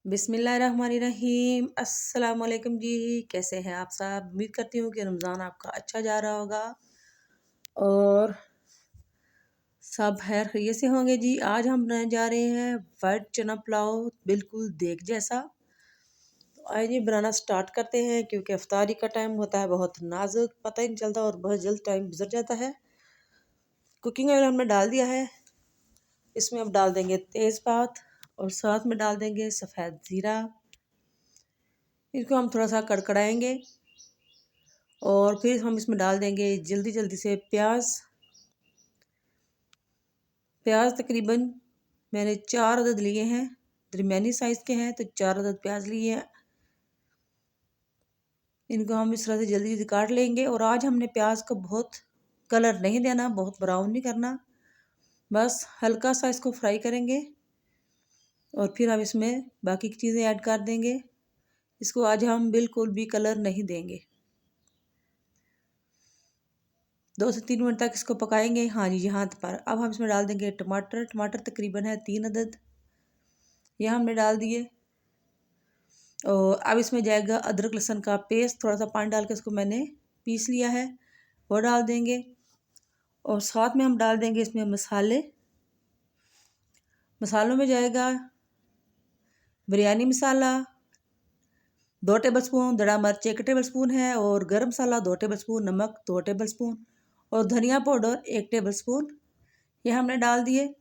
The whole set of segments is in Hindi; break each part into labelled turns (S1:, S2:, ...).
S1: बिस्मिल्लाहिर्रहमानिर्रहीम। अस्सलाम वालेकुम जी। कैसे हैं आप सब? उम्मीद करती हूँ कि रमज़ान आपका अच्छा जा रहा होगा और सब खैर खैरियत से होंगे जी। आज हम बनाने जा रहे हैं वाइट चना पुलाव, बिल्कुल देग जैसा। तो आइए बनाना स्टार्ट करते हैं, क्योंकि इफ्तारी का टाइम होता है बहुत नाजुक, पता ही नहीं चलता और बहुत जल्द टाइम गुजर जाता है। कुकिंग ऑयल हमने डाल दिया है, इसमें अब डाल देंगे तेज़पात और साथ में डाल देंगे सफ़ेद ज़ीरा। इसको हम थोड़ा सा कड़कड़ाएंगे और फिर हम इसमें डाल देंगे जल्दी जल्दी से प्याज। प्याज तकरीबन मैंने 4 अदद लिए हैं, दरमियानी साइज़ के हैं तो 4 अदद प्याज लिए हैं। इनको हम इस तरह से जल्दी जल्दी काट लेंगे। और आज हमने प्याज को बहुत कलर नहीं देना, बहुत ब्राउन नहीं करना, बस हल्का सा इसको फ्राई करेंगे और फिर हम इसमें बाकी की चीज़ें ऐड कर देंगे। इसको आज हम बिल्कुल भी कलर नहीं देंगे। 2 से 3 मिनट तक इसको पकाएंगे। हाँ जी, यहाँ पर अब हम इसमें डाल देंगे टमाटर। टमाटर तकरीबन है 3 अदद, ये हमने डाल दिए। और अब इसमें जाएगा अदरक लहसुन का पेस्ट, थोड़ा सा पानी डाल के इसको मैंने पीस लिया है, वो डाल देंगे। और साथ में हम डाल देंगे इसमें मसाले। मसालों में जाएगा बिरयानी मसाला 2 टेबलस्पून, दड़ा मिर्च 1 टेबलस्पून है, और गरम मसाला 2 टेबलस्पून, नमक 2 टेबलस्पून और धनिया पाउडर 1 टेबलस्पून, ये हमने डाल दिए।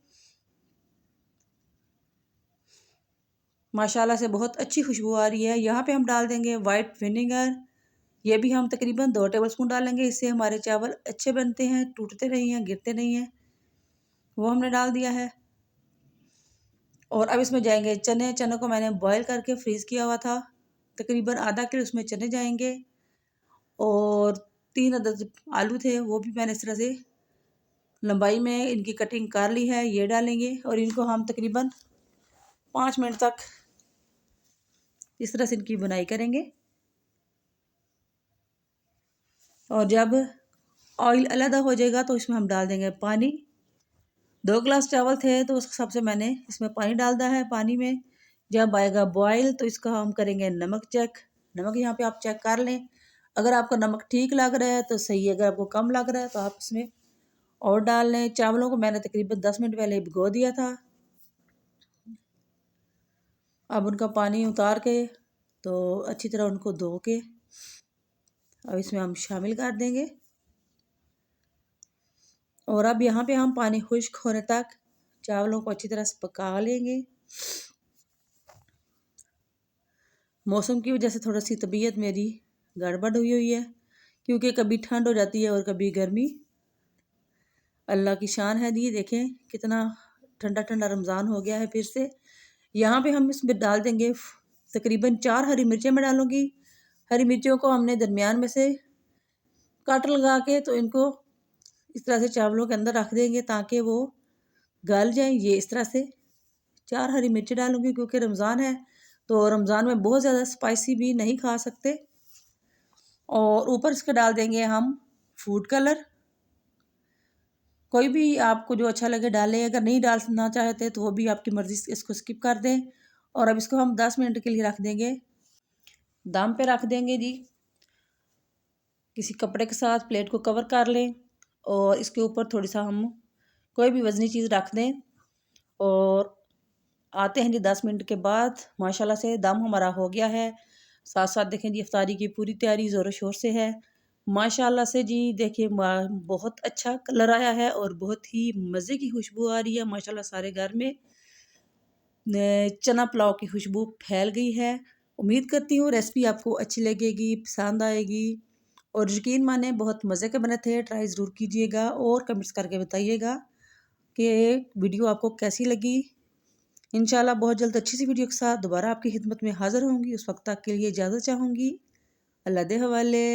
S1: माशाल्लाह से बहुत अच्छी खुशबू आ रही है। यहाँ पे हम डाल देंगे वाइट विनेगर, ये भी हम तकरीबन 2 टेबलस्पून डालेंगे। इससे हमारे चावल अच्छे बनते हैं, टूटते नहीं हैं, गिरते नहीं हैं। वो हमने डाल दिया है। और अब इसमें जाएंगे चने। चने को मैंने बॉईल करके फ्रीज़ किया हुआ था, तकरीबन आधा किलो उसमें चने जाएंगे। और 3 अदद आलू थे, वो भी मैंने इस तरह से लंबाई में इनकी कटिंग कर ली है, ये डालेंगे। और इनको हम तकरीबन 5 मिनट तक इस तरह से इनकी बुनाई करेंगे। और जब ऑयल अलग हो जाएगा तो इसमें हम डाल देंगे पानी। 2 गिलास चावल थे तो उस हिसाब से मैंने इसमें पानी डाल दिया है। पानी में जब आएगा बॉयल तो इसका हम करेंगे नमक चेक। नमक यहाँ पे आप चेक कर लें, अगर आपको नमक ठीक लग रहा है तो सही है, अगर आपको कम लग रहा है तो आप इसमें और डाल लें। चावलों को मैंने तकरीबन 10 मिनट पहले भिगो दिया था। अब उनका पानी उतार के तो अच्छी तरह उनको धो के अब इसमें हम शामिल कर देंगे। और अब यहाँ पे हम पानी खुश्क होने तक चावलों को अच्छी तरह से पका लेंगे। मौसम की वजह से थोड़ा सी तबीयत मेरी गड़बड़ हुई है, क्योंकि कभी ठंड हो जाती है और कभी गर्मी। अल्लाह की शान है जी। देखें कितना ठंडा ठंडा रमज़ान हो गया है फिर से। यहाँ पे हम इसमें डाल देंगे तकरीबन 4 हरी मिर्चें मैं डालूँगी। हरी मिर्चों को हमने दरमियान में से काट लगा के तो इनको इस तरह से चावलों के अंदर रख देंगे ताकि वो गल जाएं। ये इस तरह से 4 हरी मिर्ची डालूंगी, क्योंकि रमज़ान है तो रमज़ान में बहुत ज़्यादा स्पाइसी भी नहीं खा सकते। और ऊपर इसके डाल देंगे हम फूड कलर, कोई भी आपको जो अच्छा लगे डालें, अगर नहीं डालना चाहते तो वो भी आपकी मर्ज़ी से इसको स्किप कर दें। और अब इसको हम 10 मिनट के लिए रख देंगे, दम पे रख देंगे जी। किसी कपड़े के साथ प्लेट को कवर कर लें और इसके ऊपर थोड़ी सा हम कोई भी वज़नी चीज़ रख दें। और आते हैं जी 10 मिनट के बाद। माशाल्लाह से दम हमारा हो गया है। साथ साथ देखें जी इफ्तारी की पूरी तैयारी ज़ोरों शोर से है माशाल्लाह से जी। देखिए बहुत अच्छा कलर आया है और बहुत ही मज़े की खुशबू आ रही है माशाल्लाह। सारे घर में चना पुलाव की खुशबू फैल गई है। उम्मीद करती हूँ रेसिपी आपको अच्छी लगेगी, पसंद आएगी। और यकीन माने बहुत मज़े के बने थे। ट्राई ज़रूर कीजिएगा और कमेंट्स करके बताइएगा कि वीडियो आपको कैसी लगी। इंशाल्लाह बहुत जल्द अच्छी सी वीडियो के साथ दोबारा आपकी खिदमत में हाज़िर होंगी। उस वक्त तक के लिए इजाज़त चाहूँगी। अल्लाह दे हवाले।